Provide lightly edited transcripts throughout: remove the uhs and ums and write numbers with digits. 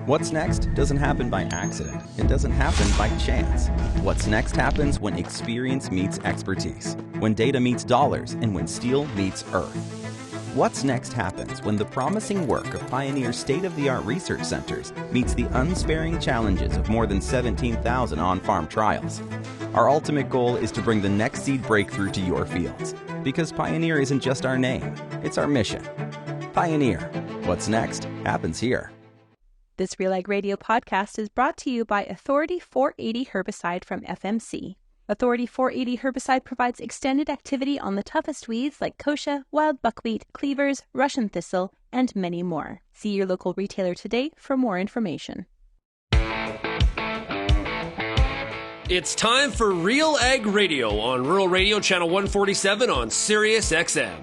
What's next doesn't happen by accident. It doesn't happen by chance. What's next happens when experience meets expertise, when data meets dollars, and when steel meets earth. What's next happens when the promising work of Pioneer's state-of-the-art research centers meets the unsparing challenges of more than 17,000 on-farm trials. Our ultimate goal is to bring the next seed breakthrough to your fields, because Pioneer isn't just our name, it's our mission. Pioneer. What's next happens here. This RealAg Radio podcast is brought to you by Authority 480 herbicide from FMC. Authority 480 herbicide provides extended activity on the toughest weeds like kochia, wild buckwheat, cleavers, Russian thistle, and many more. See your local retailer today for more information. It's time for RealAg Radio on Rural Radio Channel 147 on Sirius XM.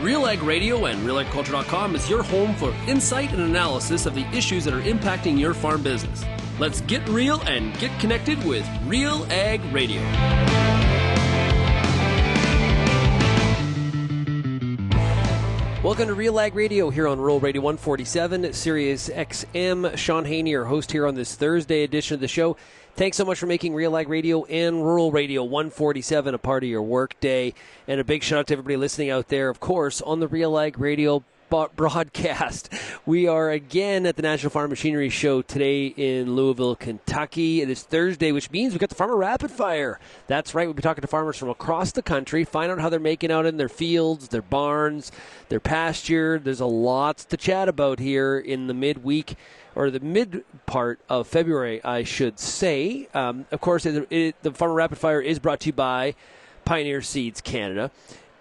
RealAg Radio and RealAgriculture.com is your home for insight and analysis of the issues that are impacting your farm business. Let's get real and get connected with RealAg Radio. Welcome to RealAg Radio here on Rural Radio 147, Sirius XM. Sean Haney, your host here on this Thursday edition of the show. Thanks so much for making RealAg Radio and Rural Radio 147 a part of your work day. And a big shout out to everybody listening out there, of course, on the RealAg Radio broadcast. We are again at the National Farm Machinery Show today in Louisville, Kentucky. It is Thursday, which means we've got the Farmer Rapid Fire. That's right. We'll be talking to farmers from across the country, find out how they're making out in their fields, their barns, their pasture. There's a lot to chat about here in the midweek, or the mid part of February, I should say. Of course, the Farmer Rapid Fire is brought to you by Pioneer Seeds Canada.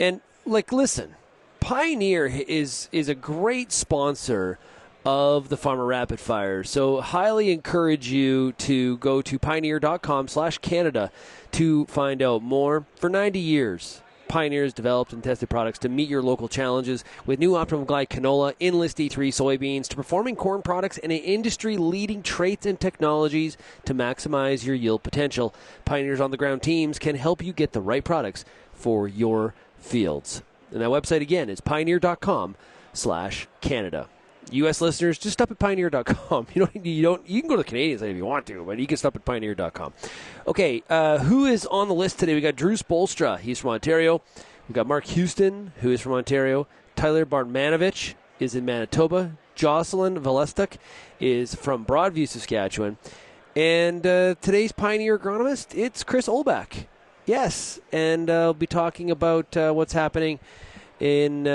And, listen, Pioneer is a great sponsor of the Farmer Rapid Fire. So highly encourage you to go to pioneer.com/Canada to find out more. For 90 years, Pioneer has developed and tested products to meet your local challenges, with new Optimum Glide canola, Enlist E3 soybeans, to performing corn products and industry-leading traits and technologies to maximize your yield potential. Pioneer's on-the-ground teams can help you get the right products for your fields. And that website, again, is pioneer.com/Canada. U.S. listeners, just stop at pioneer.com. You can go to the Canadian site if you want to, but you can stop at pioneer.com. Okay, who is on the list today? We got Drew Spolstra. He's from Ontario. We've got Mark Houston, who is from Ontario. Tyler Bartmanovich is in Manitoba. Jocelyn Valestuk is from Broadview, Saskatchewan. And today's Pioneer agronomist, it's Chris Olbach. Yes, and I'll be talking about what's happening in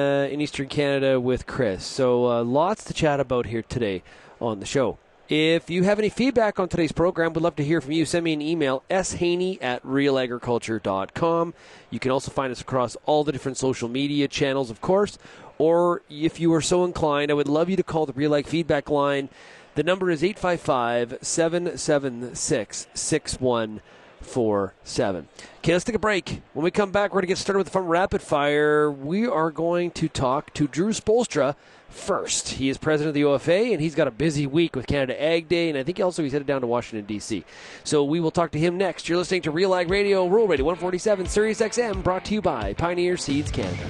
Eastern Canada with Chris. So lots to chat about here today on the show. If you have any feedback on today's program, we'd love to hear from you. Send me an email, shaney@realagriculture.com. You can also find us across all the different social media channels, of course. Or if you are so inclined, I would love you to call the RealAg feedback line. The number is 855-776-6147. Okay, let's take a break. When we come back, we're going to get started with the Farm Rapid Fire. We are going to talk to Drew Spolstra first. He is president of the OFA, and he's got a busy week with Canada Ag Day, and I think also he's headed down to Washington, D.C. So we will talk to him next. You're listening to RealAg Radio, Rural Radio 147, Sirius XM, brought to you by Pioneer Seeds Canada.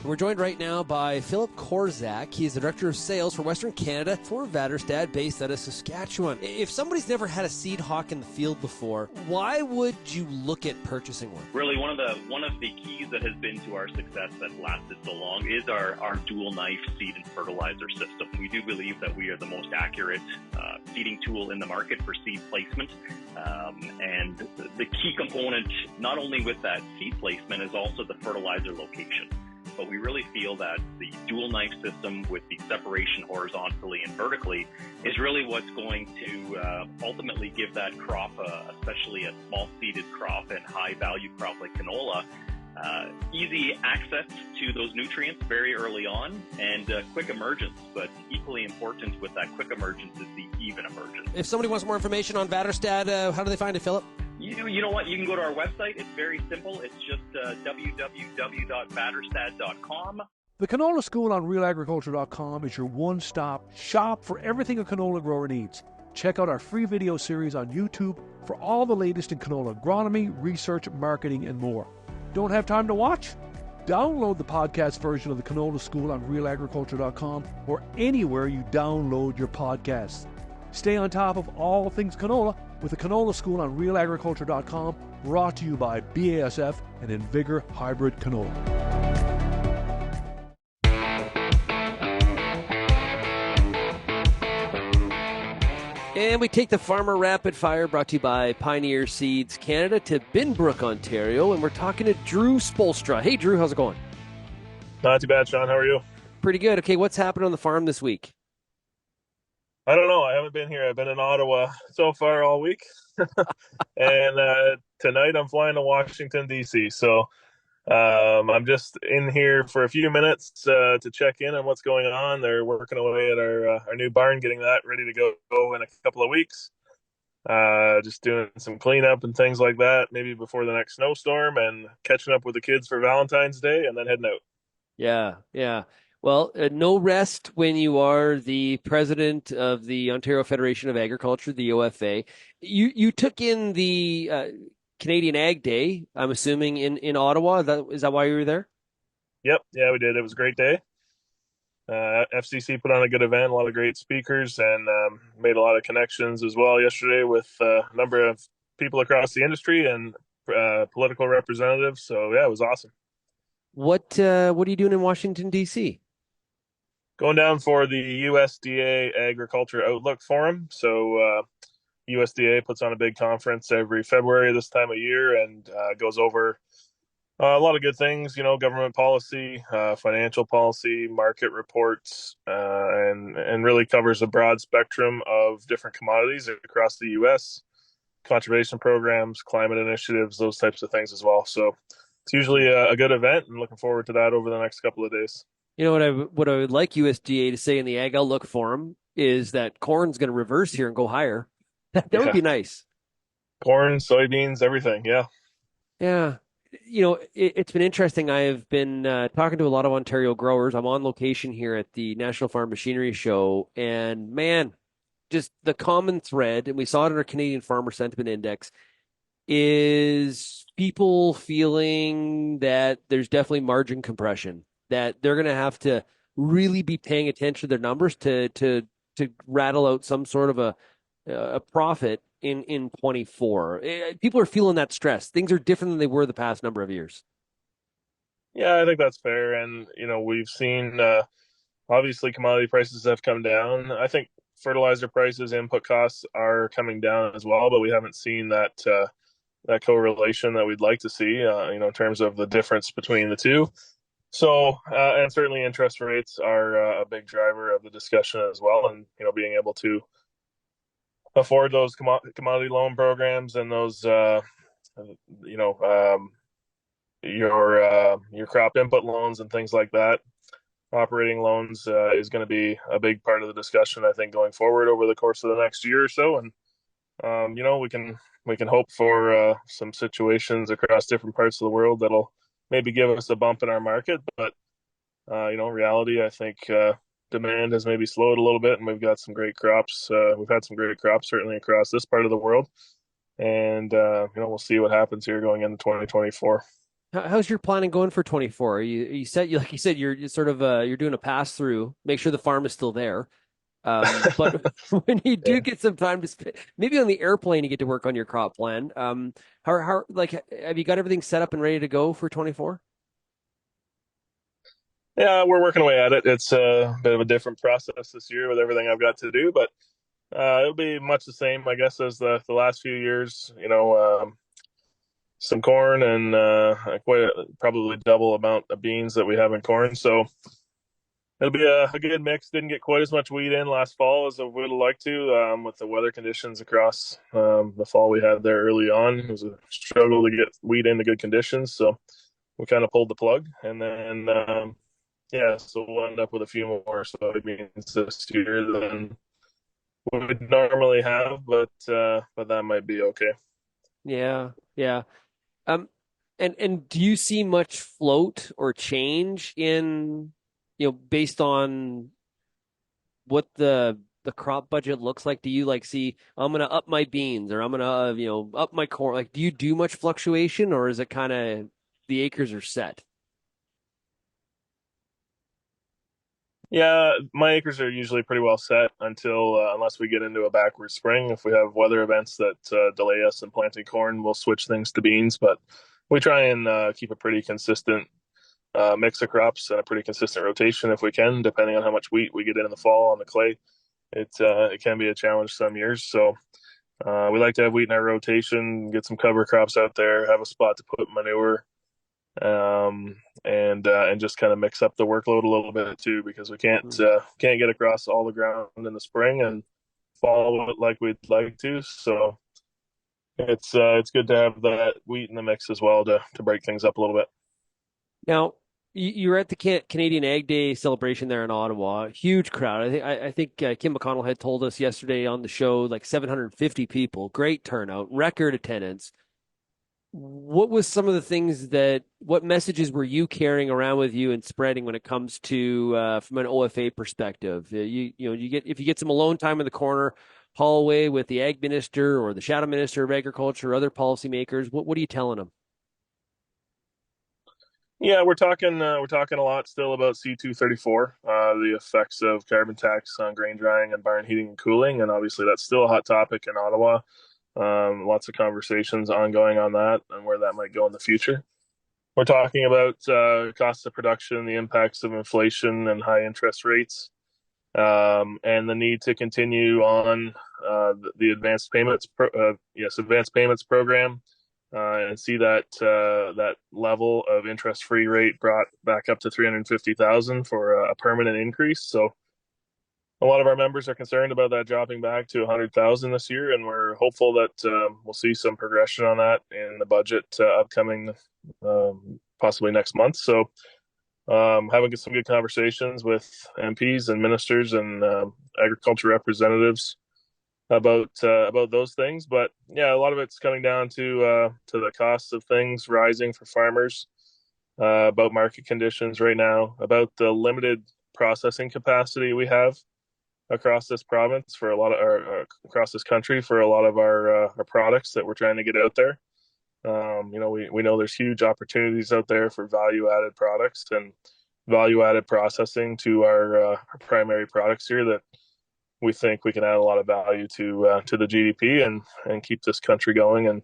We're joined right now by Philip Korzak. He is the Director of Sales for Western Canada for Vaderstad, based out of Saskatchewan. If somebody's never had a seed hawk in the field before, why would you look at purchasing one? Really, one of the keys that has been to our success that lasted so long is our dual knife seed and fertilizer system. We do believe that we are the most accurate seeding tool in the market for seed placement. And the key component, not only with that seed placement, is also the fertilizer location. But we really feel that the dual knife system with the separation horizontally and vertically is really what's going to ultimately give that crop, especially a small seeded crop and high value crop like canola, easy access to those nutrients very early on and quick emergence. But equally important with that quick emergence is the even emergence. If somebody wants more information on Vaderstad, how do they find it, Philip? You know what? You can go to our website. It's very simple. It's just www.vaderstad.com. The Canola School on RealAgriculture.com is your one-stop shop for everything a canola grower needs. Check out our free video series on YouTube for all the latest in canola agronomy, research, marketing, and more. Don't have time to watch? Download the podcast version of the Canola School on RealAgriculture.com or anywhere you download your podcasts. Stay on top of all things canola with the Canola School on RealAgriculture.com, brought to you by BASF and Invigor Hybrid Canola. And we take the Farmer Rapid Fire, brought to you by Pioneer Seeds Canada, to Binbrook, Ontario, and we're talking to Drew Spolstra. Hey, Drew, how's it going? Not too bad, Sean. How are you? Pretty good. Okay, what's happened on the farm this week? I don't know. I haven't been here. I've been in Ottawa so far all week. And tonight I'm flying to Washington, D.C. So I'm just in here for a few minutes to check in on what's going on. They're working away at our new barn, getting that ready to go in a couple of weeks. Just doing some cleanup and things like that, maybe before the next snowstorm, and catching up with the kids for Valentine's Day, and then heading out. Yeah. Well, no rest when you are the president of the Ontario Federation of Agriculture, the OFA. You took in the Canadian Ag Day, I'm assuming, in Ottawa. Is that why you were there? Yep. Yeah, we did. It was a great day. FCC put on a good event, a lot of great speakers, and made a lot of connections as well yesterday with a number of people across the industry and political representatives. So, yeah, it was awesome. What are you doing in Washington, D.C.? Going down for the USDA Agriculture Outlook Forum. So USDA puts on a big conference every February this time of year and goes over a lot of good things, government policy, financial policy, market reports, and really covers a broad spectrum of different commodities across the U.S., conservation programs, climate initiatives, those types of things as well. So it's usually a good event, and looking forward to that over the next couple of days. You know what I would like USDA to say in the Ag Outlook Forum is that corn's going to reverse here and go higher. That would be nice. Corn, soybeans, everything. Yeah. Yeah. It's been interesting. I have been talking to a lot of Ontario growers. I'm on location here at the National Farm Machinery Show, and man, just the common thread, and we saw it in our Canadian Farmer Sentiment Index, is people feeling that there's definitely margin compression, that they're going to have to really be paying attention to their numbers to rattle out some sort of a profit in 24. People are feeling that stress. Things are different than they were the past number of years. Yeah, I think that's fair. And, we've seen, obviously, commodity prices have come down. I think fertilizer prices, input costs are coming down as well, but we haven't seen that correlation that we'd like to see, in terms of the difference between the two. So, and certainly interest rates are a big driver of the discussion as well. And, being able to afford those commodity loan programs and those, your crop input loans and things like that, operating loans is going to be a big part of the discussion, I think, going forward over the course of the next year or so. And, we can hope for some situations across different parts of the world that'll maybe give us a bump in our market. But, reality, I think demand has maybe slowed a little bit, and we've got some great crops. We've had some great crops certainly across this part of the world. And, we'll see what happens here going into 2024. How's your planning going for 24? You said, like you said, you're sort of you're doing a pass through, make sure the farm is still there. But when you do get some time to spend, maybe on the airplane, you get to work on your crop plan. How have you got everything set up and ready to go for 24? Yeah, we're working away at it. It's a bit of a different process this year with everything I've got to do, but it'll be much the same, I guess, as the last few years. Some corn and probably double amount of beans that we have in corn. So it'll be a good mix. Didn't get quite as much wheat in last fall as I would have liked to, with the weather conditions across the fall we had there early on. It was a struggle to get wheat into good conditions, so we kind of pulled the plug. And then, so we'll end up with a few more soybeans this year than we'd normally have, but that might be okay. Yeah. And do you see much float or change in, based on what the the crop budget looks like? Do you like see I'm going to up my beans or I'm going to up my corn? Like, do you do much fluctuation, or is it kind of the acres are set? Yeah, my acres are usually pretty well set until unless we get into a backward spring. If we have weather events that delay us in planting corn, we'll switch things to beans. But we try and keep a pretty consistent mix of crops and a pretty consistent rotation if we can, depending on how much wheat we get in the fall on the clay. It can be a challenge some years. So we like to have wheat in our rotation, get some cover crops out there, have a spot to put manure, and just kind of mix up the workload a little bit too, because we can't get across all the ground in the spring and follow it like we'd like to. So it's good to have that wheat in the mix as well to break things up a little bit. Now, you were at the Canadian Ag Day celebration there in Ottawa. Huge crowd. I think Kim McConnell had told us yesterday on the show, like 750 people. Great turnout, record attendance. What was some of the things what messages were you carrying around with you and spreading when it comes to from an OFA perspective? If you get some alone time in the corner hallway with the Ag Minister or the Shadow Minister of Agriculture or other policymakers, what are you telling them? Yeah, we're talking a lot still about C234, the effects of carbon tax on grain drying and barn heating and cooling, and obviously that's still a hot topic in Ottawa. Lots of conversations ongoing on that and where that might go in the future. We're talking about cost of production, the impacts of inflation and high interest rates, and the need to continue on the advanced payments program, and see that level of interest-free rate brought back up to $350,000 for a permanent increase. So a lot of our members are concerned about that dropping back to $100,000 this year, and we're hopeful that we'll see some progression on that in the budget upcoming, possibly next month. So having some good conversations with MPs and ministers and agriculture representatives about those things. But yeah, a lot of it's coming down to the costs of things rising for farmers, about market conditions right now, about the limited processing capacity we have across this province for a lot of across this country for a lot of our products that we're trying to get out there. We know there's huge opportunities out there for value added products and value added processing to our primary products here that we think we can add a lot of value to the GDP and keep this country going and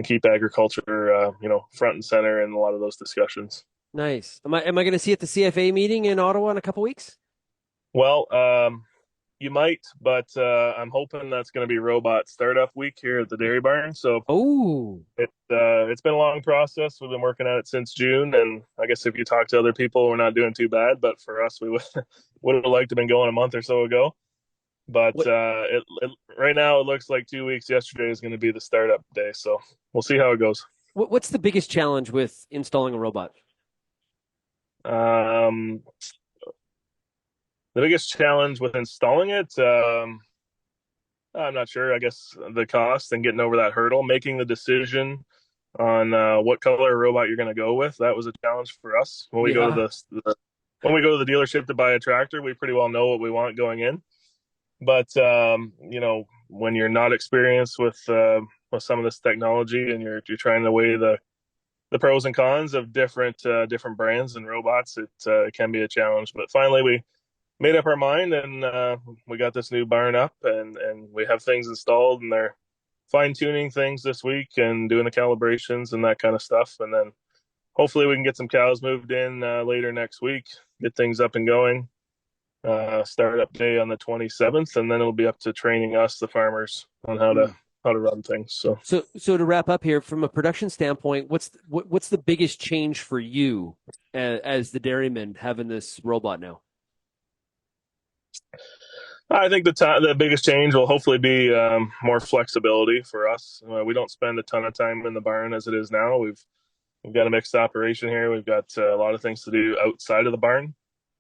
keep agriculture front and center in a lot of those discussions. Nice. Am I going to see you at the CFA meeting in Ottawa in a couple weeks? Well, you might, but I'm hoping that's going to be Robot Startup Week here at the Dairy Barn. So, it's been a long process. We've been working at it since June, and I guess if you talk to other people, we're not doing too bad. But for us, we would have liked to have been going a month or so ago. But right now, it looks like 2 weeks. Yesterday is going to be the startup day, so we'll see how it goes. What's the biggest challenge with installing a robot? The biggest challenge with installing it, I'm not sure. I guess the cost and getting over that hurdle, making the decision on what color robot you're going to go with. That was a challenge for us when we go to when we go to the dealership to buy a tractor. We pretty well know what we want going in, but when you're not experienced with some of this technology and you're trying to weigh the pros and cons of different brands and robots, it can be a challenge. But finally, we made up our mind, and we got this new barn up, and we have things installed, and they're fine-tuning things this week and doing the calibrations and that kind of stuff. And then hopefully we can get some cows moved in later next week, get things up and going. Startup day on the 27th, and then it'll be up to training us, the farmers, on how to run things. So to wrap up here, from a production standpoint, what's the biggest change for you as the dairyman having this robot now? I think the biggest change will hopefully be more flexibility for us. We don't spend a ton of time in the barn as it is now. We've got a mixed operation here. We've got a lot of things to do outside of the barn,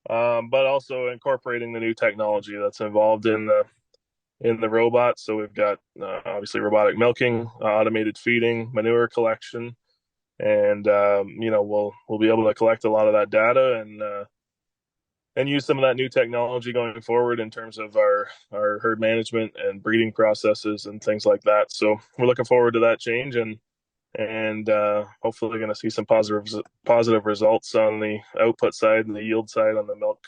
but also incorporating the new technology that's involved in the robot. So we've got obviously robotic milking, automated feeding, manure collection, and we'll be able to collect a lot of that data use some of that new technology going forward in terms of our herd management and breeding processes and things like that. So we're looking forward to that change, and hopefully going to see some positive results on the output side and the yield side on the milk,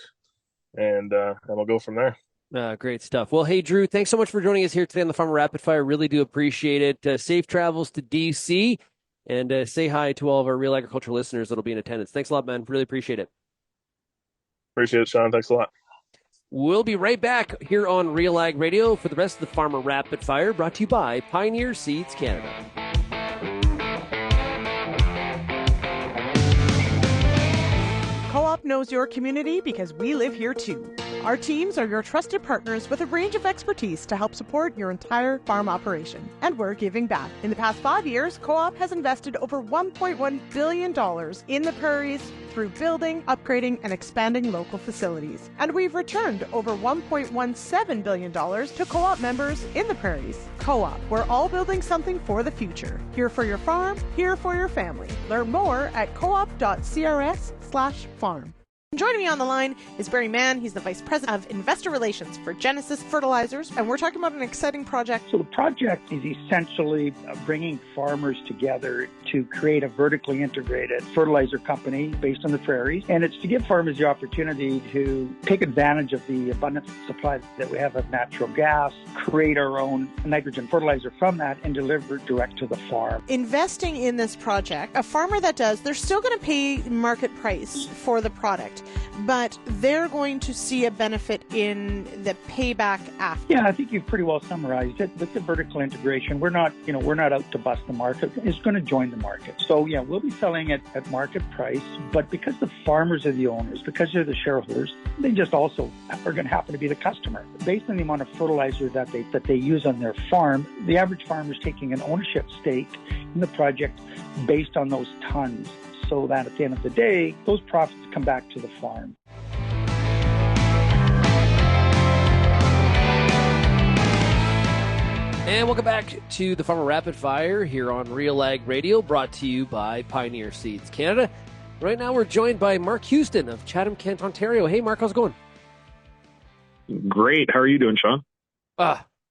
and we'll go from there. Great stuff. Well, hey, Drew, thanks so much for joining us here today on the Farmer Rapid Fire. Really do appreciate it. Safe travels to DC, and say hi to all of our Real Agriculture listeners that'll be in attendance. Thanks a lot, man. Really appreciate it. Appreciate it, Sean. Thanks a lot. We'll be right back here on RealAg Radio for the rest of the Farmer Rapid Fire, brought to you by Pioneer Seeds Canada. Co-op knows your community because we live here too. Our teams are your trusted partners with a range of expertise to help support your entire farm operation. And we're giving back. In the past 5 years, Co-op has invested over $1.1 billion in the prairies through building, upgrading, and expanding local facilities. And we've returned over $1.17 billion to Co-op members in the prairies. Co-op, we're all building something for the future. Here for your farm, here for your family. Learn more at coop.crs/farm. Joining me on the line is Barry Mann. He's the Vice President of Investor Relations for Genesis Fertilizers, and we're talking about an exciting project. So the project is essentially bringing farmers together to create a vertically integrated fertilizer company based on the prairies, and it's to give farmers the opportunity to take advantage of the abundant supply that we have of natural gas, create our own nitrogen fertilizer from that, and deliver it direct to the farm. Investing in this project, a farmer that does, they're still going to pay market price for the product, but they're going to see a benefit in the payback after. Yeah, I think you've pretty well summarized it. With the vertical integration, we're not out to bust the market. It's going to join the market. So yeah, we'll be selling it at market price, but because the farmers are the owners, because they're the shareholders, they just also are going to happen to be the customer. Based on the amount of fertilizer that they use on their farm, the average farmer is taking an ownership stake in the project based on those tons, so that at the end of the day, those profits come back to the farm. And welcome back to the Farmer Rapid Fire here on RealAg Radio, brought to you by Pioneer Seeds Canada. Right now we're joined by Mark Houston of Chatham, Kent, Ontario. Hey, Mark, how's it going? Great. How are you doing, Sean?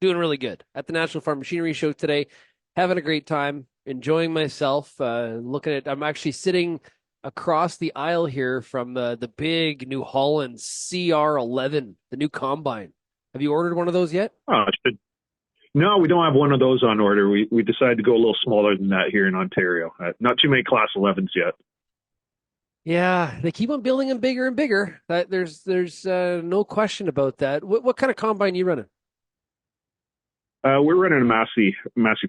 Doing really good. At the National Farm Machinery Show today, having a great time, enjoying myself, looking at, I'm actually sitting across the aisle here from the big New Holland CR11, the new combine. Have you ordered one of those yet? No, we don't have one of those on order. We decided to go a little smaller than that here in Ontario. Not too many Class 11s yet. Yeah, they keep on building them bigger and bigger. There's no question about that. What kind of combine are you running? We're running a Massey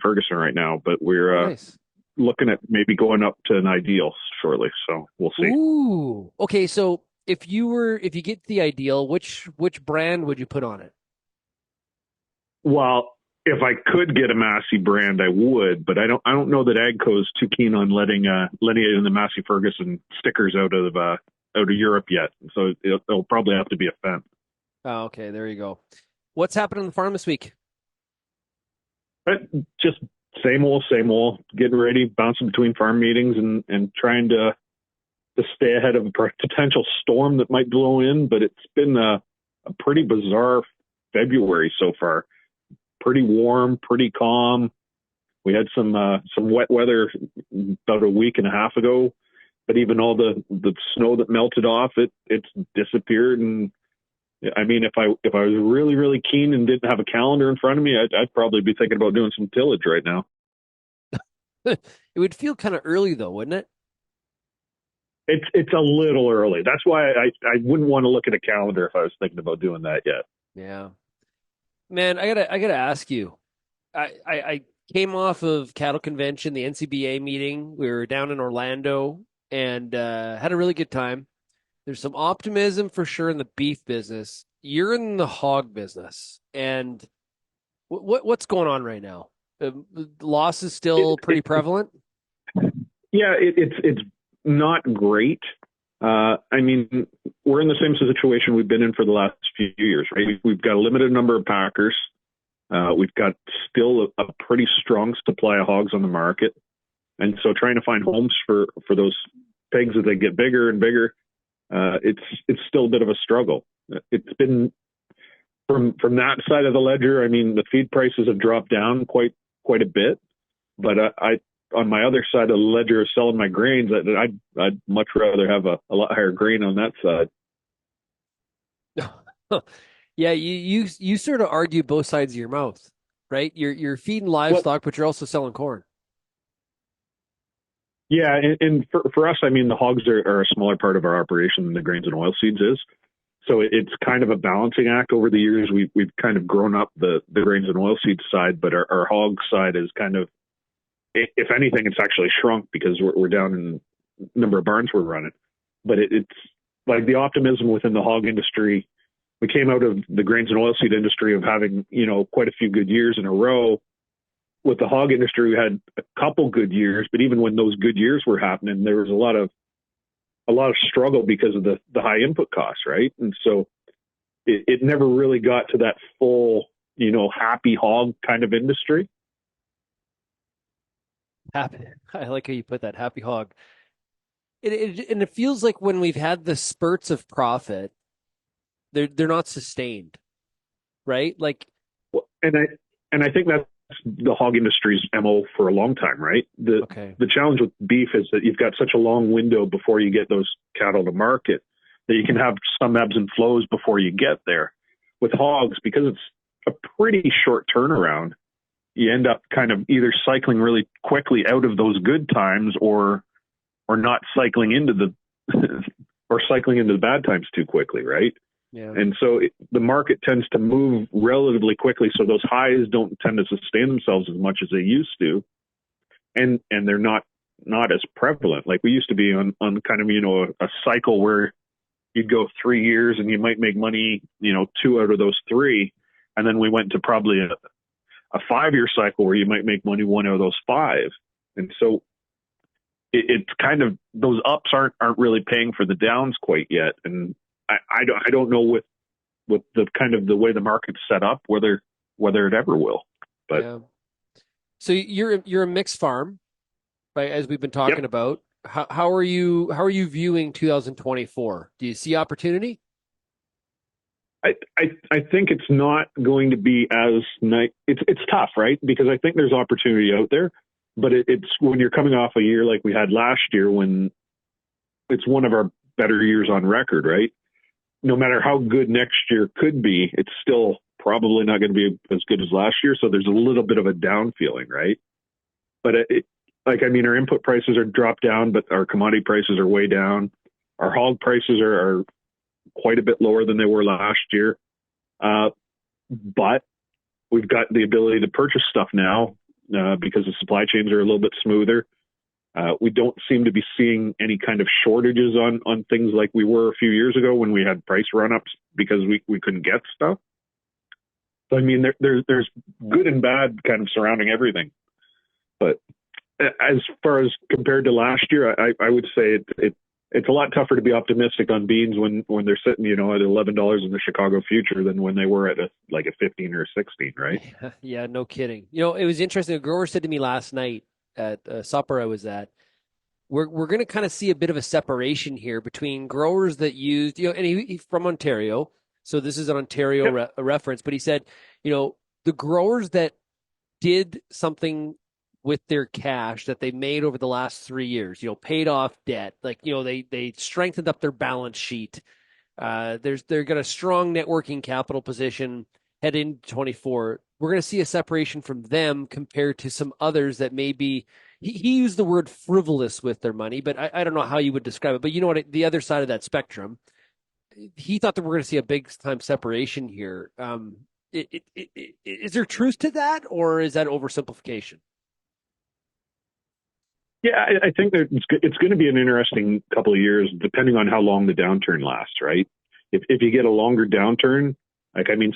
Ferguson right now, but we're nice. Looking at maybe going up to an Ideal shortly. So we'll see. Ooh, okay. So if you get the Ideal, which brand would you put on it? Well, if I could get a Massey brand, I would, but I don't know that AGCO is too keen on letting in the Massey Ferguson stickers out of Europe yet. So it'll probably have to be a Fendt. Oh, okay. There you go. What's happening on the farm this week? Just same old, getting ready, bouncing between farm meetings and trying to stay ahead of a potential storm that might blow in. But it's been a pretty bizarre February so far. Pretty warm, pretty calm. We had some wet weather about a week and a half ago, but even all the snow that melted off, it's disappeared. And I mean, if I was really, really keen and didn't have a calendar in front of me, I'd probably be thinking about doing some tillage right now. It would feel kind of early though, wouldn't it? It's a little early. That's why I wouldn't want to look at a calendar if I was thinking about doing that yet. Yeah. Man, I gotta ask you. I came off of cattle convention, the NCBA meeting. We were down in Orlando and had a really good time. There's some optimism for sure in the beef business. You're in the hog business, and what's going on right now? Loss is still pretty prevalent. Yeah, it's not great. I mean, we're in the same situation we've been in for the last few years, right? We've got a limited number of packers. We've got still a pretty strong supply of hogs on the market. And so trying to find homes for those pigs as they get bigger and bigger it's still a bit of a struggle. It's been from that side of the ledger. I mean, the feed prices have dropped down quite a bit, but I on my other side of the ledger of selling my grains, I'd much rather have a lot higher grain on that side. Yeah, you sort of argue both sides of your mouth, right? You're feeding livestock, but you're also selling corn. Yeah, and for us, I mean, the hogs are a smaller part of our operation than the grains and oilseeds is. So it's kind of a balancing act over the years. We've kind of grown up the grains and oilseeds side, but our hog side is kind of, if anything, it's actually shrunk because we're down in number of barns we're running. But it's like the optimism within the hog industry. We came out of the grains and oilseed industry of having, quite a few good years in a row. With the hog industry, we had a couple good years, but even when those good years were happening, there was a lot of struggle because of the high input costs, right? And so it never really got to that full, happy hog kind of industry. Happy. I like how you put that, happy hog. And it feels like when we've had the spurts of profit, they're not sustained, right? Like, and I think that's the hog industry's MO for a long time, right? The challenge with beef is that you've got such a long window before you get those cattle to market that you can have some ebbs and flows before you get there. With hogs, because it's a pretty short turnaround, you end up kind of either cycling really quickly out of those good times or not cycling into the bad times too quickly, right? Yeah. And so the market tends to move relatively quickly. So those highs don't tend to sustain themselves as much as they used to. And they're not as prevalent. Like we used to be on kind of, a cycle where you'd go 3 years and you might make money, 2 out of those 3. And then we went to probably a 5-year cycle where you might make money 1 out of those 5. And so it's kind of, those ups aren't really paying for the downs quite yet. And I don't know with the kind of the way the market's set up whether it ever will. But yeah. So you're a mixed farm, right? As we've been talking Yep. about. How are you viewing 2024? Do you see opportunity? I think it's not going to be as nice. It's tough, right? Because I think there's opportunity out there, but it's when you're coming off a year like we had last year, when it's one of our better years on record, right? No matter how good next year could be, it's still probably not going to be as good as last year. So there's a little bit of a down feeling, right? But our input prices are dropped down, but our commodity prices are way down. Our hog prices are quite a bit lower than they were last year. But we've got the ability to purchase stuff now because the supply chains are a little bit smoother. We don't seem to be seeing any kind of shortages on things like we were a few years ago when we had price run-ups because we couldn't get stuff. So, I mean, there's good and bad kind of surrounding everything. But as far as compared to last year, I would say it's a lot tougher to be optimistic on beans when they're sitting, at $11 in the Chicago future than when they were at a 15 or a 16, right? Yeah, no kidding. It was interesting. A grower said to me last night at a supper I was at, we're going to kind of see a bit of a separation here between growers that used, and he's from Ontario, so this is an Ontario reference, but he said, the growers that did something with their cash that they made over the last 3 years, paid off debt, they strengthened up their balance sheet. They're got a strong net working capital position head into 24. We're going to see a separation from them compared to some others that may be, he used the word frivolous with their money, but I don't know how you would describe it. But the other side of that spectrum, he thought that we're going to see a big time separation here. Is there truth to that, or is that oversimplification? Yeah, I think that it's going to be an interesting couple of years, depending on how long the downturn lasts, right? If you get a longer downturn,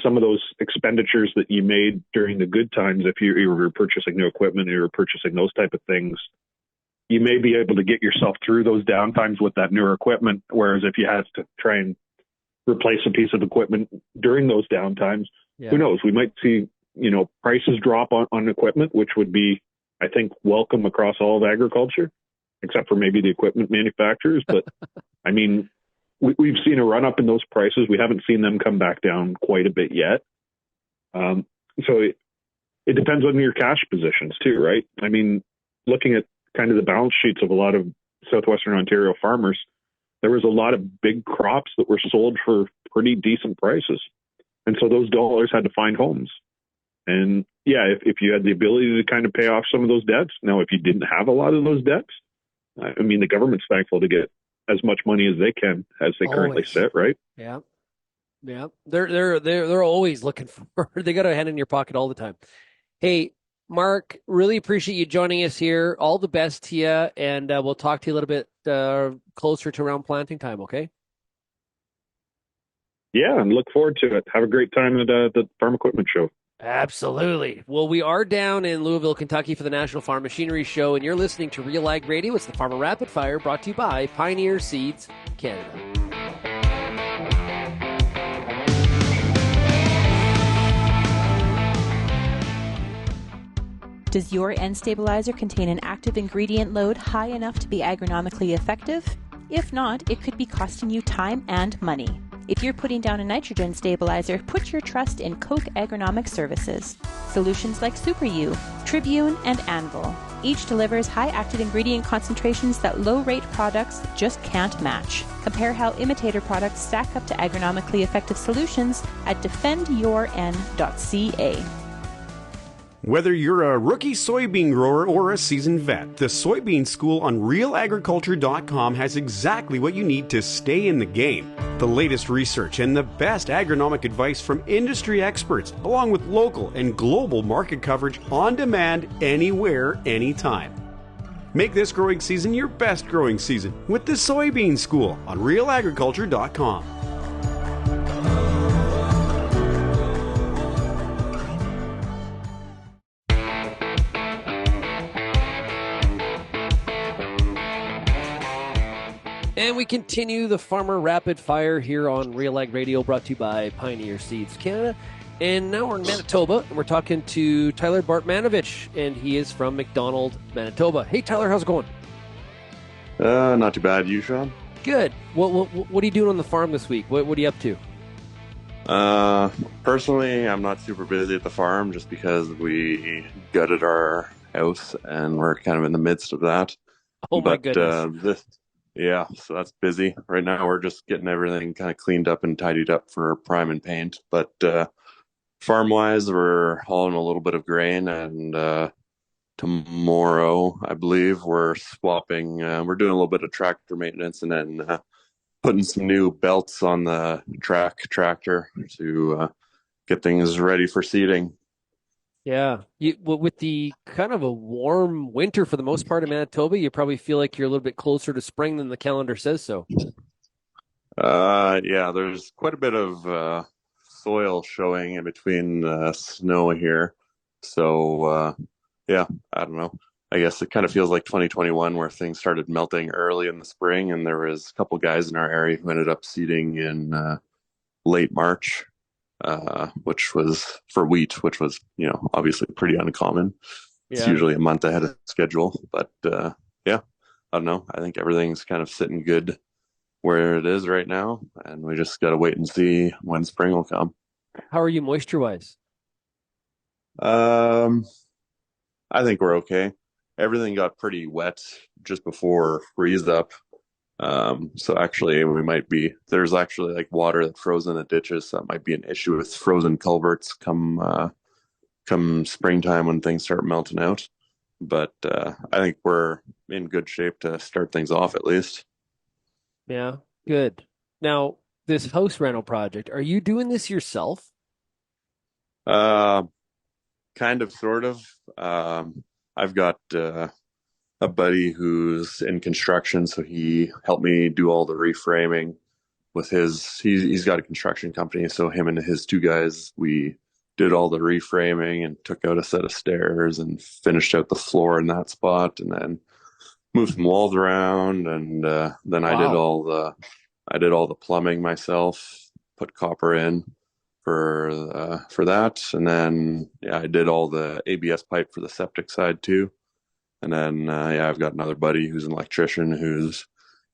some of those expenditures that you made during the good times, if you were purchasing new equipment, you were purchasing those type of things, you may be able to get yourself through those downtimes with that newer equipment. Whereas if you had to try and replace a piece of equipment during those downtimes, who knows? We might see, prices drop on equipment, which would be, I think, welcome across all of agriculture, except for maybe the equipment manufacturers. But we've seen a run up in those prices. We haven't seen them come back down quite a bit yet. So it depends on your cash positions too, right? I mean, looking at kind of the balance sheets of a lot of Southwestern Ontario farmers, there was a lot of big crops that were sold for pretty decent prices. And so those dollars had to find homes. And yeah, if you had the ability to kind of pay off some of those debts, now if you didn't have a lot of those debts, I mean, the government's thankful to get as much money as they can as they currently sit, right? Yeah. Yeah. They're always looking for, they got a hand in your pocket all the time. Hey, Mark, really appreciate you joining us here. All the best to you, and we'll talk to you a little bit closer to around planting time, okay? Yeah, and look forward to it. Have a great time at the Farm Equipment Show. Absolutely. Well, we are down in Louisville, Kentucky for the National Farm Machinery Show, and you're listening to Real Ag Radio. It's the Farmer Rapid Fire, brought to you by Pioneer Seeds Canada. Does your N stabilizer contain an active ingredient load high enough to be agronomically effective? If not, it could be costing you time and money. If you're putting down a nitrogen stabilizer, put your trust in Koch Agronomic Services. Solutions like Super U, Tribune, and Anvil. Each delivers high active ingredient concentrations that low-rate products just can't match. Compare how imitator products stack up to agronomically effective solutions at defendyourn.ca. Whether you're a rookie soybean grower or a seasoned vet, the Soybean School on RealAgriculture.com has exactly what you need to stay in the game. The latest research and the best agronomic advice from industry experts, along with local and global market coverage on demand, anywhere, anytime. Make this growing season your best growing season with the Soybean School on RealAgriculture.com. And we continue the Farmer Rapid Fire here on Real Ag Radio, brought to you by Pioneer Seeds Canada. And now we're in Manitoba, and we're talking to Tyler Bartmanovich, and he is from McDonald, Manitoba. Hey, Tyler, how's it going? Not too bad. You, Sean? Good. What are you doing on the farm this week? What are you up to? Personally, I'm not super busy at the farm just because we gutted our house, and we're kind of in the midst of that. Oh, my goodness. Yeah, so that's busy. Right now we're just getting everything kind of cleaned up and tidied up for prime and paint. But farm-wise, we're hauling a little bit of grain, and tomorrow, I believe, we're swapping. We're doing a little bit of tractor maintenance and then putting some new belts on the tractor to get things ready for seeding. Yeah. With the kind of a warm winter for the most part of Manitoba, you probably feel like you're a little bit closer to spring than the calendar says so. Yeah, there's quite a bit of soil showing in between snow here. So, yeah, I don't know. I guess it kind of feels like 2021 where things started melting early in the spring, and there was a couple guys in our area who ended up seeding in late March. Which was for wheat, which was, obviously pretty uncommon. It's usually a month ahead of schedule, but yeah, I don't know. I think everything's kind of sitting good where it is right now, and we just got to wait and see when spring will come. How are you moisture-wise? I think we're okay. Everything got pretty wet just before freeze up. So actually there's actually like water that froze in the ditches. So that might be an issue with frozen culverts come springtime when things start melting out. But, I think we're in good shape to start things off at least. Yeah, good. Now, this house rental project, are you doing this yourself? Kind of, sort of. I've got, a buddy who's in construction, so he helped me do all the reframing with he's got a construction company, so him and his two guys, we did all the reframing and took out a set of stairs and finished out the floor in that spot, and then moved some walls around, and then I did all the plumbing myself, put copper in for that, and then I did all the ABS pipe for the septic side too. And then, I've got another buddy who's an electrician who's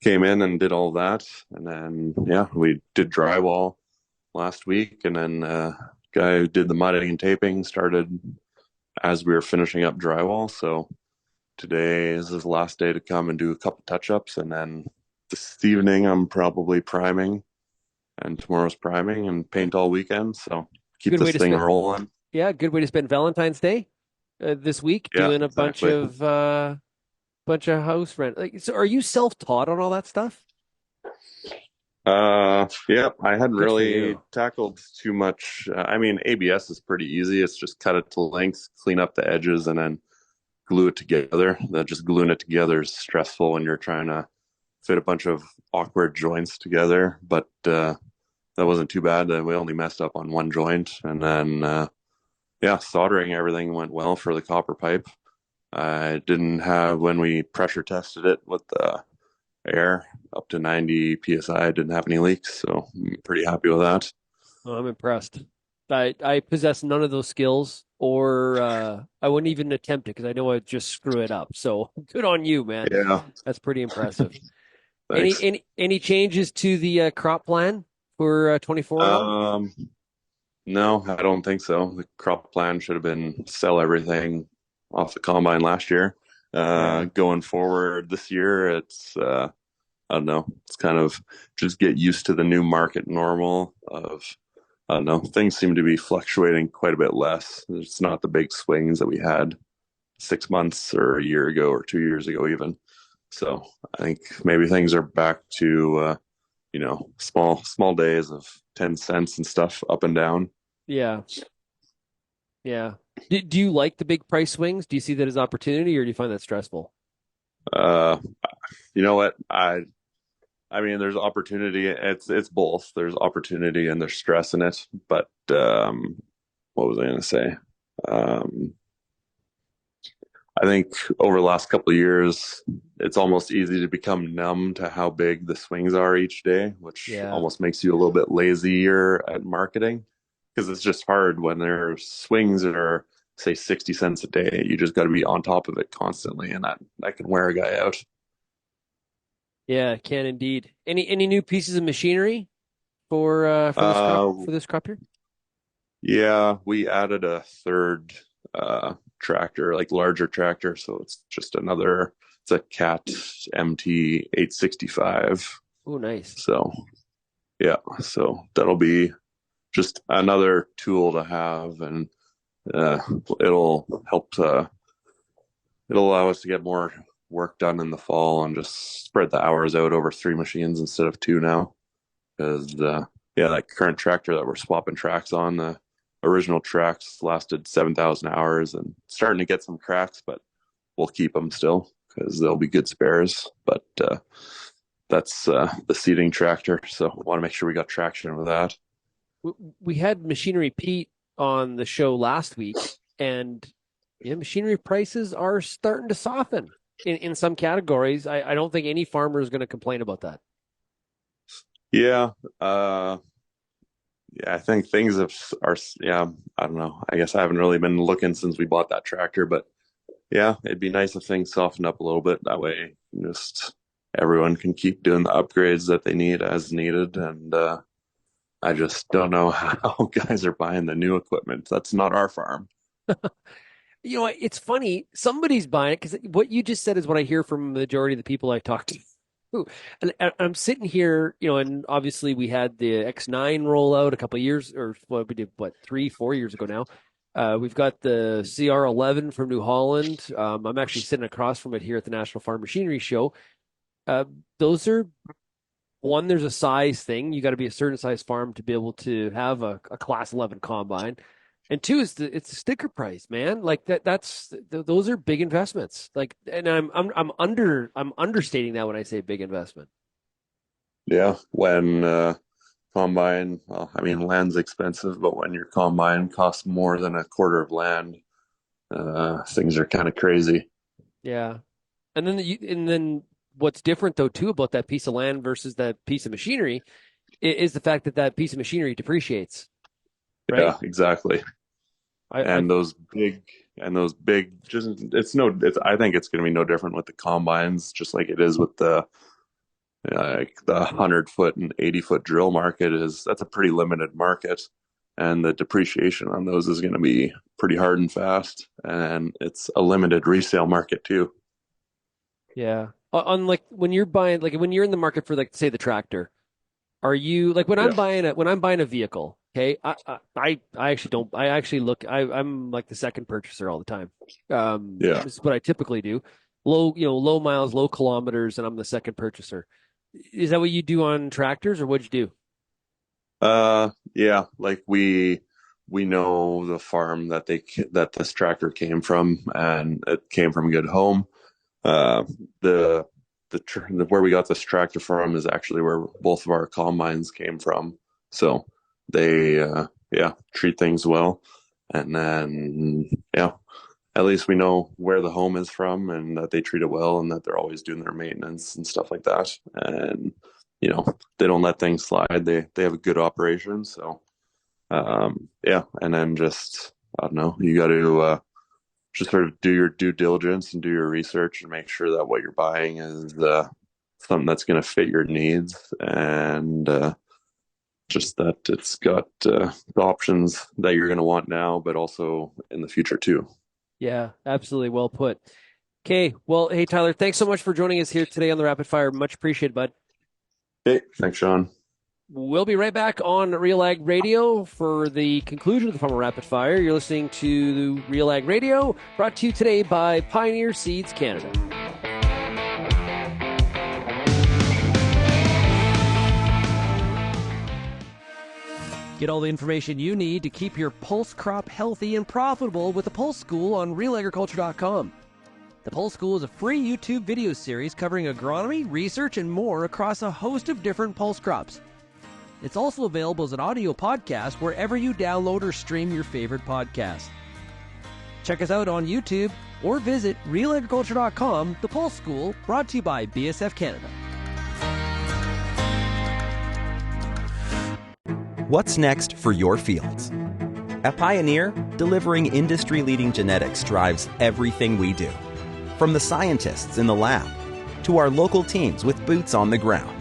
came in and did all that. And then, yeah, we did drywall last week. And then guy who did the mudding and taping started as we were finishing up drywall. So today is his last day to come and do a couple touch-ups. And then this evening, I'm probably priming. And tomorrow's priming and paint all weekend. So keep Good way this to thing spend- rolling. Yeah, good way to spend Valentine's Day this week, Yeah, doing a exactly. bunch of house rent. Like, so are you self-taught on all that stuff? Yeah, I hadn't Good for really you. tackled too much. I mean, ABS is pretty easy. It's just cut it to length, clean up the edges, and then glue it together. That just gluing it together is stressful when you're trying to fit a bunch of awkward joints together. But that wasn't too bad. We only messed up on one joint, and then yeah, soldering everything went well for the copper pipe. I didn't have, when we pressure tested it with the air up to 90 psi, I didn't have any leaks, so I'm pretty happy with that. Oh, I'm impressed. I possess none of those skills, or I wouldn't even attempt it because I know I'd just screw it up. So good on you, man. Yeah, That's pretty impressive. thanks. Any changes to the crop plan for 24 at all? No, I don't think so. The crop plan should have been sell everything off the combine last year. Going forward this year, it's I don't know. It's kind of just get used to the new market normal of, I don't know. Things seem to be fluctuating quite a bit less. It's not the big swings that we had 6 months or a year ago or 2 years ago even. So I think maybe things are back to small days of 10 cents and stuff up and down. Yeah. Yeah. Do you like the big price swings? Do you see that as opportunity, or do you find that stressful? Uh, you know what? I mean, there's opportunity. It's both. There's opportunity and there's stress in it. But what was I going to say? I think over the last couple of years, it's almost easy to become numb to how big the swings are each day, which almost makes you a little bit lazier at marketing, because it's just hard when there's swings that are, say, 60 cents a day. You just got to be on top of it constantly, and that can wear a guy out. Yeah, it can indeed. Any new pieces of machinery for this crop year? Yeah, we added a third tractor, like larger tractor, so it's a Cat MT 865. Oh, nice. So yeah, so that'll be just another tool to have, and it'll help it'll allow us to get more work done in the fall and just spread the hours out over 3 machines instead of 2 now. Because that current tractor that we're swapping tracks on, the original tracks lasted 7,000 hours and starting to get some cracks, but we'll keep them still because they'll be good spares. But that's the seeding tractor, so I want to make sure we got traction with that. We had Machinery Pete on the show last week, and machinery prices are starting to soften in some categories. I don't think any farmer is going to complain about that. Yeah. I think things are, I don't know. I guess I haven't really been looking since we bought that tractor, but yeah, it'd be nice if things softened up a little bit. That way, just everyone can keep doing the upgrades that they need as needed. And I just don't know how guys are buying the new equipment. That's not our farm. It's funny. Somebody's buying it, because what you just said is what I hear from the majority of the people I talk to. And I'm sitting here, and obviously we had the X9 roll out a couple of years, or what we did, 3-4 years ago now. We've got the CR11 from New Holland. I'm actually sitting across from it here at the National Farm Machinery Show. Those are, one, there's a size thing. You got to be a certain size farm to be able to have a Class 11 combine. And two, it's the sticker price, man. Like those are big investments. Like, and I'm understating that when I say big investment. Yeah, when combine, well, I mean, land's expensive, but when your combine costs more than a quarter of land, things are kind of crazy. Yeah, and then what's different though too about that piece of land versus that piece of machinery is the fact that piece of machinery depreciates. Right? Yeah, exactly. Those big, just I think it's going to be no different with the combines, just like it is with the Like the 100-foot and 80-foot drill market that's a pretty limited market, and the depreciation on those is going to be pretty hard and fast, and it's a limited resale market too. Yeah. On like when you're buying, like when you're in the market for like say the tractor, are you like when I'm buying a vehicle? Okay, I actually don't. I actually look. I'm like the second purchaser all the time. This is what I typically do. Low miles, low kilometers, and I'm the second purchaser. Is that what you do on tractors, or what'd you do? Yeah, like we know the farm that this tractor came from, and it came from a good home. Uh, the where we got this tractor from is actually where both of our combines came from. So they treat things well, and then at least we know where the home is from and that they treat it well and that they're always doing their maintenance and stuff like that. And they don't let things slide. They have a good operation. So and then just I don't know, you got to just sort of do your due diligence and do your research and make sure that what you're buying is something that's going to fit your needs, and just that it's got the options that you're going to want now, but also in the future too. Yeah, absolutely. Well put. Okay. Well, hey, Tyler, thanks so much for joining us here today on the Rapid Fire. Much appreciated, bud. Hey, thanks, Sean. We'll be right back on RealAg Radio for the conclusion of the Farmer Rapid Fire. You're listening to RealAg Radio, brought to you today by Pioneer Seeds Canada. Get all the information you need to keep your pulse crop healthy and profitable with the Pulse School on RealAgriculture.com. The Pulse School is a free YouTube video series covering agronomy, research, and more across a host of different pulse crops. It's also available as an audio podcast wherever you download or stream your favorite podcast. Check us out on YouTube or visit RealAgriculture.com, the Pulse School, brought to you by BSF Canada. What's next for your fields? At Pioneer, delivering industry-leading genetics drives everything we do. From the scientists in the lab to our local teams with boots on the ground,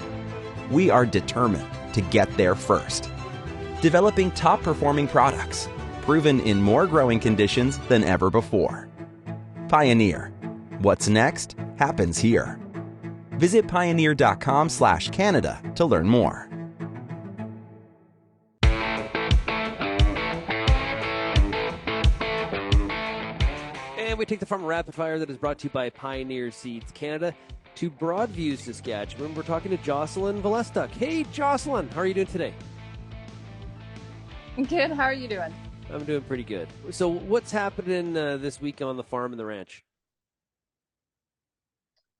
we are determined to get there first. Developing top-performing products, proven in more growing conditions than ever before. Pioneer. What's next happens here. Visit pioneer.com/Canada to learn more. And we take the Farmer Rapid Fire that is brought to you by Pioneer Seeds Canada to Broadview, Saskatchewan. We're talking to Jocelyn Valestuk. Hey, Jocelyn, how are you doing today? Good. How are you doing? I'm doing pretty good. So what's happening this week on the farm and the ranch?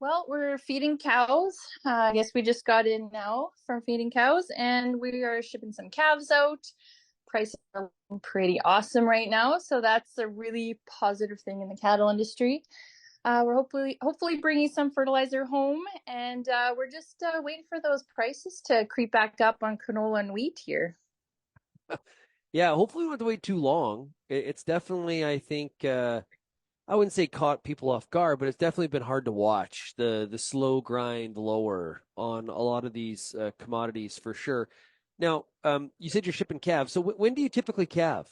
Well, we're feeding cows. I guess we just got in now from feeding cows, and we are shipping some calves out. Prices are pretty awesome right now, so that's a really positive thing in the cattle industry. We're hopefully bringing some fertilizer home, and we're just waiting for those prices to creep back up on canola and wheat here. Yeah, hopefully we don't have to wait too long. It's definitely, I think, I wouldn't say caught people off guard, but it's definitely been hard to watch the slow grind lower on a lot of these commodities for sure. Now, you said you're shipping calves. So when do you typically calve?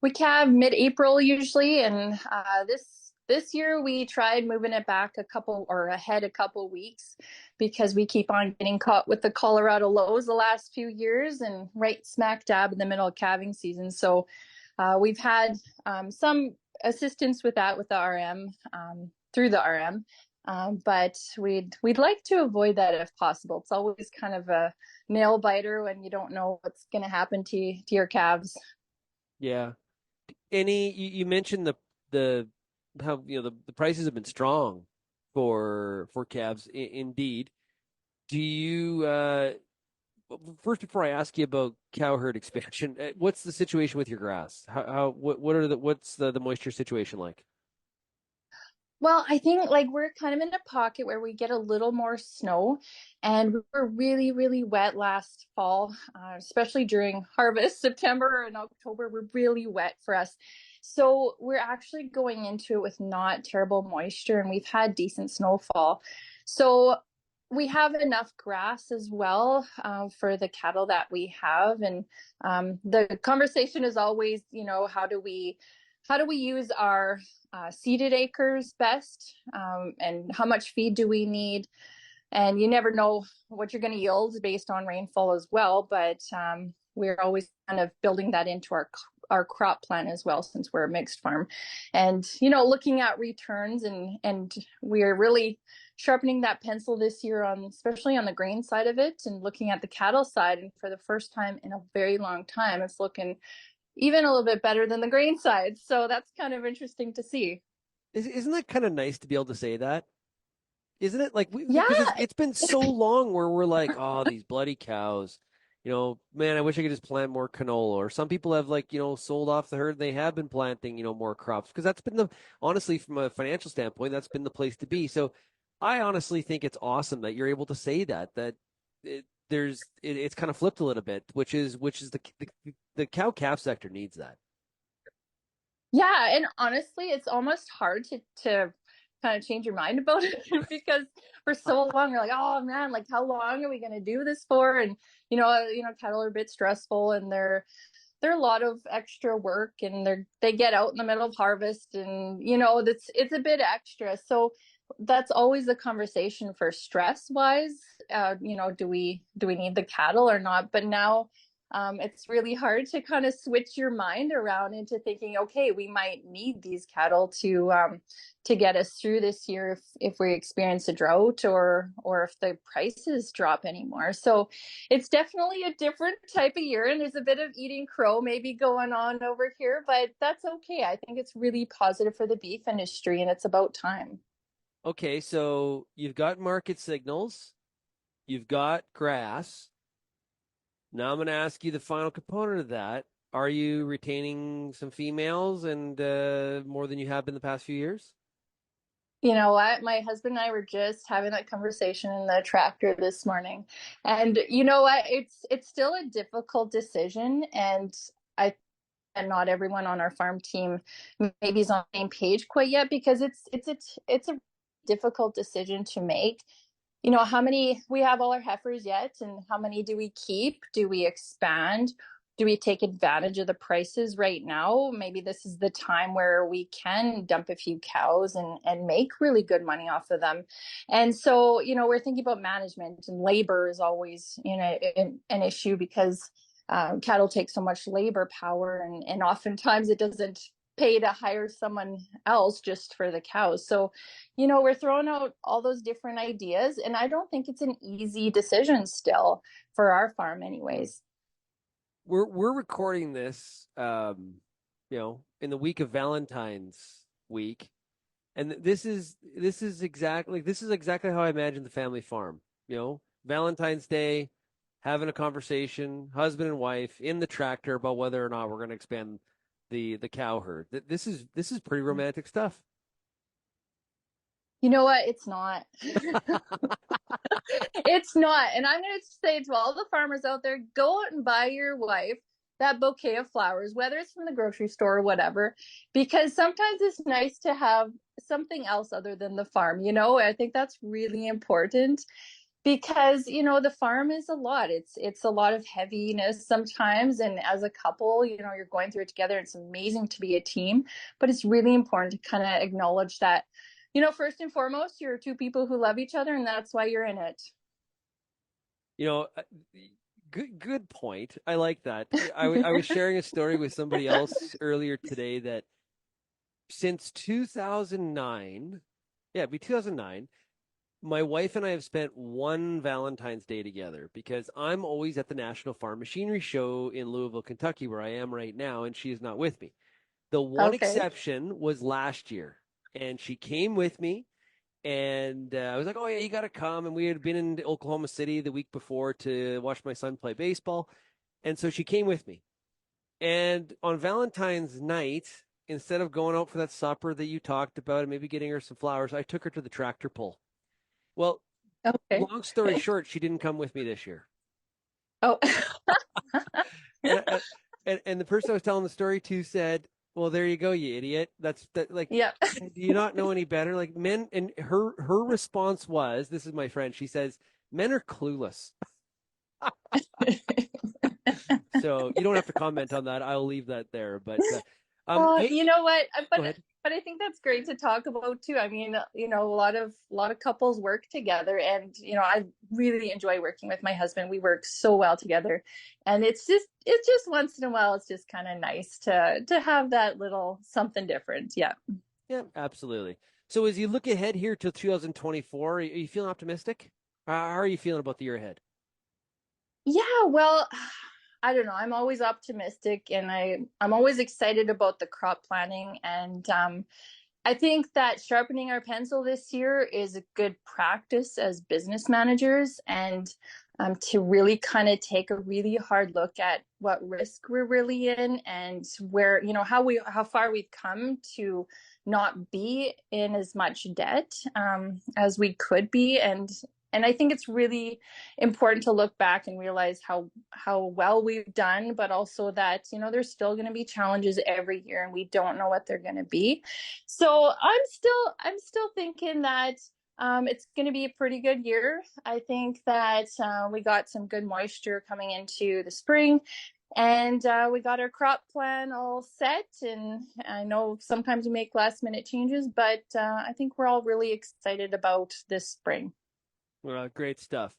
We calve mid-April usually, and this year we tried moving it back ahead a couple weeks because we keep on getting caught with the Colorado lows the last few years and right smack dab in the middle of calving season. So we've had some assistance with that with the RM through the RM. But we'd like to avoid that if possible. It's always kind of a nail biter when you don't know what's going to happen to your calves. Yeah. You mentioned the how the prices have been strong for calves. Indeed. Do you first, before I ask you about cow herd expansion, what's the situation with your grass? What's the moisture situation like? Well, I think we're kind of in a pocket where we get a little more snow, and we were really, really wet last fall, especially during harvest. September and October were really wet for us. So we're actually going into it with not terrible moisture, and we've had decent snowfall. So we have enough grass as well for the cattle that we have, and the conversation is always, how do we use our seeded acres best, and how much feed do we need? And you never know what you're going to yield based on rainfall as well, but we're always kind of building that into our crop plan as well, since we're a mixed farm. And looking at returns, and we're really sharpening that pencil this year, especially on the grain side of it, and looking at the cattle side. And for the first time in a very long time, it's looking even a little bit better than the grain side. So that's kind of interesting to see. Isn't that kind of nice to be able to say that? Isn't it? Like, Yeah. because it's been so long where we're like, oh, these bloody cows. Man, I wish I could just plant more canola. Or some people have, like, sold off the herd and they have been planting, more crops, because that's been honestly, from a financial standpoint, that's been the place to be. So I honestly think it's awesome that you're able to say that it's kind of flipped a little bit, which is the cow-calf sector needs that. Yeah, and honestly, it's almost hard to kind of change your mind about it because for so long you're like, oh man, like how long are we going to do this for? And cattle are a bit stressful, and they're a lot of extra work, and they get out in the middle of harvest, and it's a bit extra. So that's always the conversation for stress wise. Do we need the cattle or not? But now it's really hard to kind of switch your mind around into thinking, okay, we might need these cattle to get us through this year if we experience a drought, or if the prices drop anymore. So it's definitely a different type of year, and there's a bit of eating crow maybe going on over here, but that's okay. I think it's really positive for the beef industry, and it's about time. Okay, so you've got market signals, you've got grass. Now I'm going to ask you the final component of that. Are you retaining some females and more than you have been the past few years? You know what? My husband and I were just having that conversation in the tractor this morning. And you know what? It's still a difficult decision. And not everyone on our farm team maybe is on the same page quite yet, because it's a difficult decision to make. How many, we have all our heifers yet, and how many do we keep? Do we expand? Do we take advantage of the prices right now? Maybe this is the time where we can dump a few cows and make really good money off of them. And so, we're thinking about management, and labor is always, an issue, because cattle take so much labor power, and oftentimes it doesn't pay to hire someone else just for the cows. So, we're throwing out all those different ideas, and I don't think it's an easy decision still for our farm anyways. We're recording this, in the week of Valentine's week, and this is exactly how I imagine the family farm. Valentine's Day, having a conversation, husband and wife in the tractor about whether or not we're going to expand the cow herd. This is pretty romantic stuff. You know what? It's not. It's not. And I'm going to say to all the farmers out there, go out and buy your wife that bouquet of flowers, whether it's from the grocery store or whatever, because sometimes it's nice to have something else other than the farm. I think that's really important, because the farm is a lot. It's a lot of heaviness sometimes, and as a couple, you're going through it together. It's amazing to be a team, but it's really important to kind of acknowledge that, first and foremost, you're two people who love each other, and that's why you're in it. Good point. I like that. I was sharing a story with somebody else earlier today that since 2009, it'd be 2009, my wife and I have spent one Valentine's Day together, because I'm always at the National Farm Machinery Show in Louisville, Kentucky, where I am right now, and she is not with me. The one exception was last year, and she came with me, and I was like, oh yeah, you got to come. And we had been in Oklahoma City the week before to watch my son play baseball. And so she came with me. And on Valentine's night, instead of going out for that supper that you talked about and maybe getting her some flowers, I took her to the tractor pull. Well, long story short, she didn't come with me this year. Oh. and the person I was telling the story to said, Well, there you go, you idiot. That's that. Like, Yeah. do you not know any better? Like men, and her response was, "This is my friend." She says, "Men are clueless." So you don't have to comment on that. I'll leave that there. But Well, hey, you know what? go ahead. But I think that's great to talk about too. I mean, a lot of couples work together, and I really enjoy working with my husband. We work so well together, and it's just once in a while, it's just kind of nice to have that little something different. Yeah. Yeah, absolutely. So as you look ahead here to 2024, are you feeling optimistic? How are you feeling about the year ahead? Yeah, well, I don't know. I'm always optimistic, and I'm always excited about the crop planning. And I think that sharpening our pencil this year is a good practice as business managers, and to really kind of take a really hard look at what risk we're really in, and where, how far we've come to not be in as much debt as we could be. And I think it's really important to look back and realize how well we've done, but also that, there's still going to be challenges every year, and we don't know what they're going to be. So I'm still thinking that it's going to be a pretty good year. I think that we got some good moisture coming into the spring, and we got our crop plan all set. And I know sometimes we make last minute changes, but I think we're all really excited about this spring. Great stuff.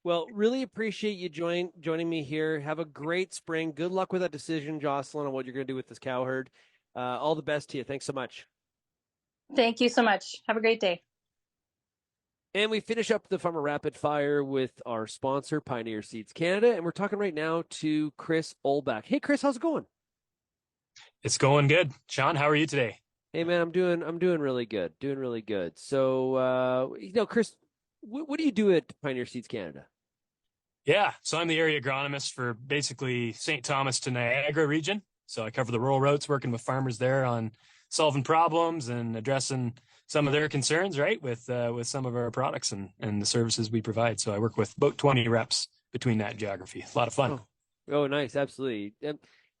Well, really appreciate you joining me here. Have a great spring. Good luck with that decision, Jocelyn, on what you're going to do with this cow herd. All the best to you. Thanks so much. Thank you so much. Have a great day. And we finish up the Farmer Rapid Fire with our sponsor, Pioneer Seeds Canada. And we're talking right now to Chris Olbach. Hey, Chris, how's it going? It's going good. Sean, how are you today? Hey, man, I'm doing really good. Doing really good. So, Chris, what do you do at Pioneer Seeds Canada? Yeah, so I'm the area agronomist for basically St. Thomas to Niagara region. So I cover the rural routes, working with farmers there on solving problems and addressing some of their concerns, right, with some of our products and the services we provide. So I work with about 20 reps between that geography. A lot of fun. Oh, nice, absolutely.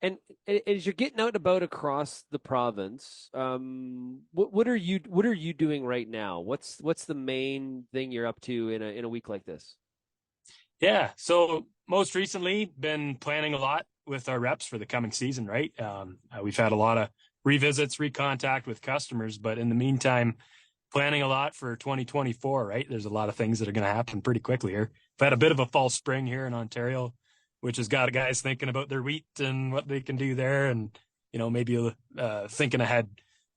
And as you're getting out and about across the province, what are you doing right now? What's the main thing you're up to in a week like this? Yeah, so most recently been planning a lot with our reps for the coming season, right? We've had a lot of revisits, recontact with customers, but in the meantime, planning a lot for 2024, right? There's a lot of things that are going to happen pretty quickly here. We've had a bit of a false spring here in Ontario, which has got guys thinking about their wheat and what they can do there, and maybe thinking ahead,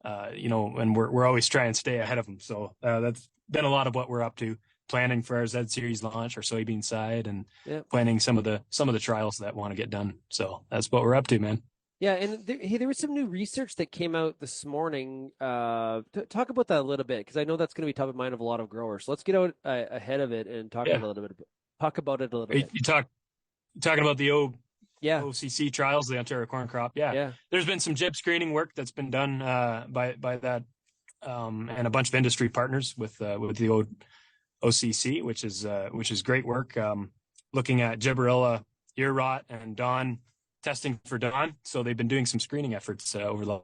and we're always trying to stay ahead of them. So that's been a lot of what we're up to, planning for our Z Series launch, our soybean side, and planning some of the trials that want to get done. So that's what we're up to, man. Yeah, and there was some new research that came out this morning. Talk about that a little bit, because I know that's going to be top of mind of a lot of growers. So let's get out ahead of it and talk about it a little bit. You talking about the OCC trials, the Ontario corn crop. Yeah. There's been some jib screening work that's been done by that and a bunch of industry partners with the OCC, which is great work. Looking at gibberella, ear rot, and dawn testing for dawn. So they've been doing some screening efforts over the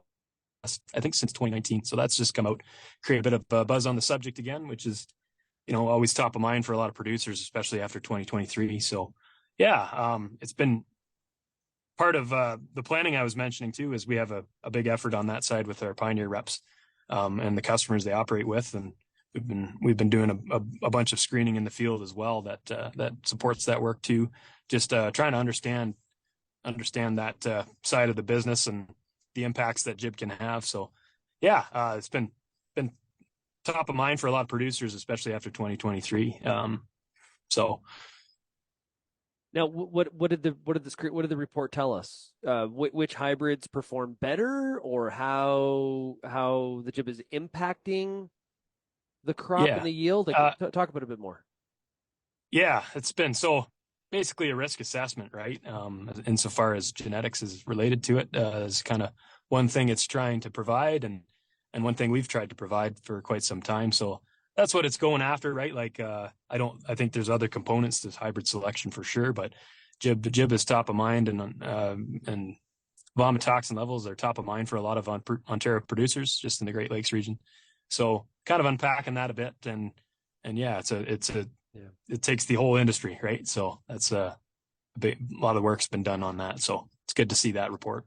last, I think, since 2019. So that's just come out, create a bit of buzz on the subject again, which is always top of mind for a lot of producers, especially after 2023. So it's been part of the planning I was mentioning too. Is we have a big effort on that side with our Pioneer reps and the customers they operate with, and we've been doing a bunch of screening in the field as well that supports that work too. Just trying to understand that side of the business and the impacts that jib can have. So it's been top of mind for a lot of producers, especially after 2023. So now, what did the report tell us? Which hybrids perform better, or how the jib is impacting the crop and the yield? Talk about it a bit more. Yeah, it's been basically a risk assessment, right? Insofar as genetics is related to it, is kind of one thing it's trying to provide, and one thing we've tried to provide for quite some time. So that's what it's going after, right? Like, I think there's other components to hybrid selection for sure, but jib is top of mind, and vomitoxin levels are top of mind for a lot of Ontario producers just in the Great Lakes region. So kind of unpacking that a bit, and yeah, it takes the whole industry, right? So that's a lot of work's been done on that. So it's good to see that report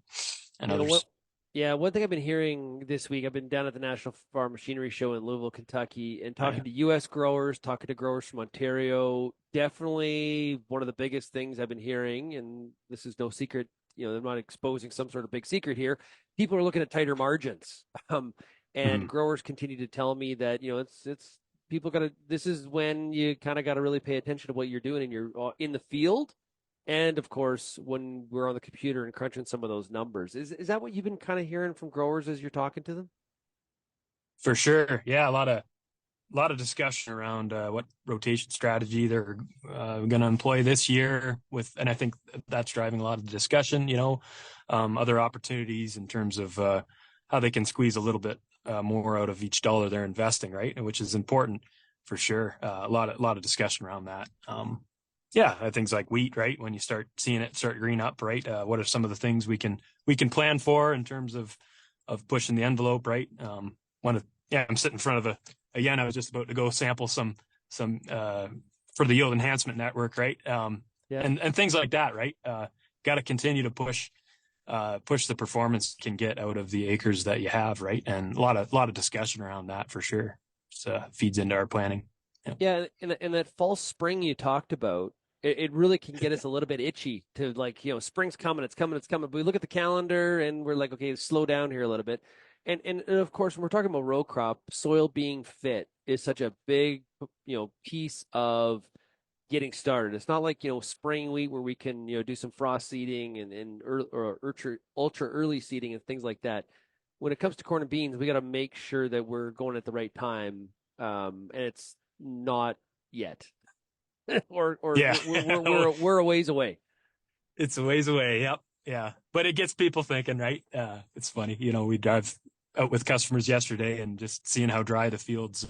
and others. One thing I've been hearing this week, I've been down at the National Farm Machinery Show in Louisville, Kentucky, and talking to U.S. growers, talking to growers from Ontario. Definitely one of the biggest things I've been hearing, and this is no secret, they're not exposing some sort of big secret here. People are looking at tighter margins. And growers continue to tell me that, it's people this is when you kind of got to really pay attention to what you're doing and you're in the field. And of course, when we're on the computer and crunching some of those numbers, is that what you've been kind of hearing from growers as you're talking to them? For sure. Yeah. A lot of discussion around what rotation strategy they're going to employ this year and I think that's driving a lot of the discussion, other opportunities in terms of how they can squeeze a little bit more out of each dollar they're investing, right? Which is important for sure. A lot of discussion around that. Things like wheat, right? When you start seeing it start green up, right? What are some of the things we can plan for in terms of pushing the envelope, right? I'm sitting in front of I was just about to go sample some for the yield enhancement network, right? And things like that, right? Got to continue to push the performance you can get out of the acres that you have, right? And a lot of discussion around that for sure. So feeds into our planning. Yeah, and that fall spring you talked about, it really can get us a little bit itchy to spring's coming, it's coming. But we look at the calendar and we're like, okay, slow down here a little bit. And of course, when we're talking about row crop, soil being fit is such a big, piece of getting started. It's not like, spring wheat where we can, do some frost seeding and ultra early seeding and things like that. When it comes to corn and beans, we got to make sure that we're going at the right time. And it's not yet. We're a ways away. It's a ways away. Yep. Yeah. But it gets people thinking, right? It's funny. We drive out with customers yesterday and just seeing how dry the fields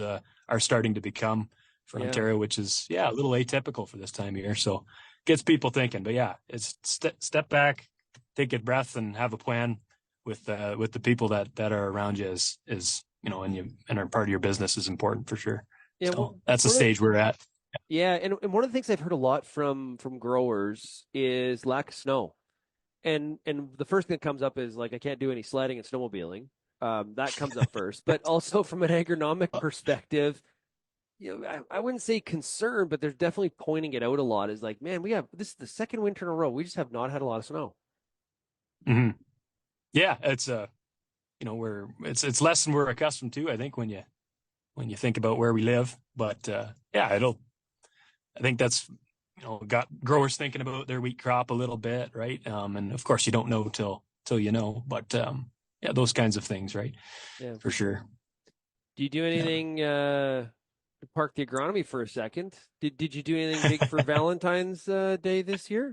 are starting to become for Ontario, which is, a little atypical for this time of year. So gets people thinking, but it's step back, take a breath and have a plan with the people that are around you and are part of your business is important for sure. Yeah. So that's the stage we're at. Yeah, and one of the things I've heard a lot from growers is lack of snow, and the first thing that comes up is like I can't do any sledding and snowmobiling. That comes up first, but also from an agronomic perspective, I wouldn't say concern, but they're definitely pointing it out a lot. Is like, man, this is the second winter in a row. We just have not had a lot of snow. Mm-hmm. Yeah, it's it's less than we're accustomed to. I think when you think about where we live, but I think that's, got growers thinking about their wheat crop a little bit, right? And of course you don't know till you know, but those kinds of things, right? Yeah, for sure. Do you do anything to park the agronomy for a second? Did you do anything big for Valentine's Day this year?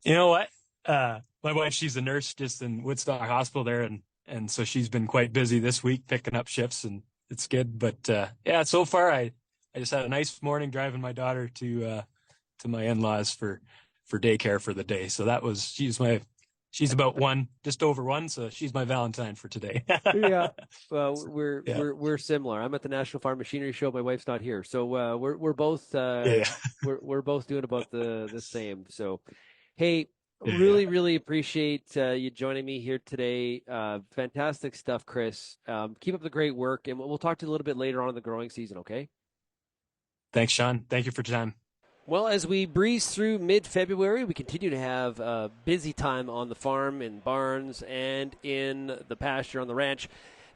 You know what? My wife, she's a nurse just in Woodstock Hospital there, and so she's been quite busy this week picking up shifts, and it's good. But so far I just had a nice morning driving my daughter to my in-laws for daycare for the day. So she's about just over one. So she's my Valentine for today. Yeah. Well, we're similar. I'm at the National Farm Machinery Show. My wife's not here. So we're both, we're both doing about the same. So, hey, really, really appreciate you joining me here today. Fantastic stuff, Chris. Keep up the great work, and we'll talk to you a little bit later on in the growing season. Okay. Thanks, Sean. Thank you for your time. Well, as we breeze through mid-February, we continue to have a busy time on the farm, in barns, and in the pasture on the ranch,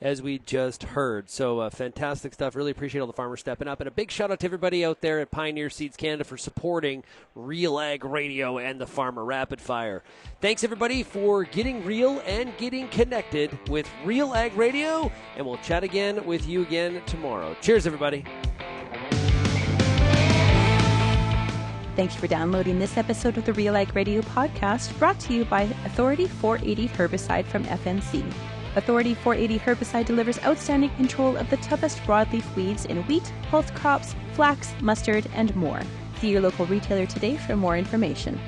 as we just heard. So fantastic stuff. Really appreciate all the farmers stepping up. And a big shout-out to everybody out there at Pioneer Seeds Canada for supporting RealAg Radio and the Farmer Rapid Fire. Thanks, everybody, for getting real and getting connected with RealAg Radio, and we'll chat again with you again tomorrow. Cheers, everybody. Thank you for downloading this episode of the RealAg Radio podcast, brought to you by Authority 480 herbicide from FMC. Authority 480 herbicide delivers outstanding control of the toughest broadleaf weeds in wheat, pulse crops, flax, mustard, and more. See your local retailer today for more information.